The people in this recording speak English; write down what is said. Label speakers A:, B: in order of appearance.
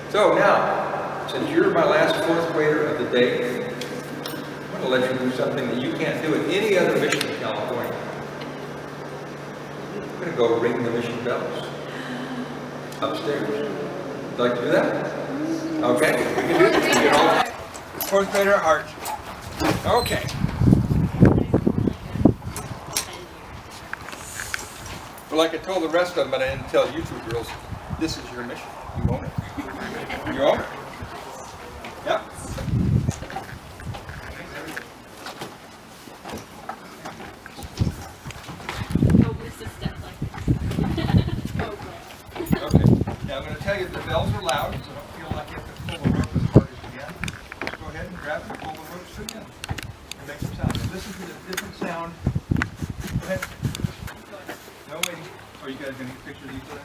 A: So now, since you're my last fourth grader of the day, I'm going to let you do something that you can't do at any other mission in California. I'm going to go ring the mission bells upstairs. Would you like to do that? Okay, we can do it. Fourth grader art. Okay. Well, like I told the rest of them, but I didn't tell you two girls, this is your mission. You own it. You own it. Yep. Okay. Now I'm going to tell you the bells are loud, so don't feel like you have to pull the rope as hard as you can. Go ahead and grab and pull the ropes to the end and make some sound. And listen to the different sound. Go ahead. No waiting. Oh, you guys going to get pictures of each other?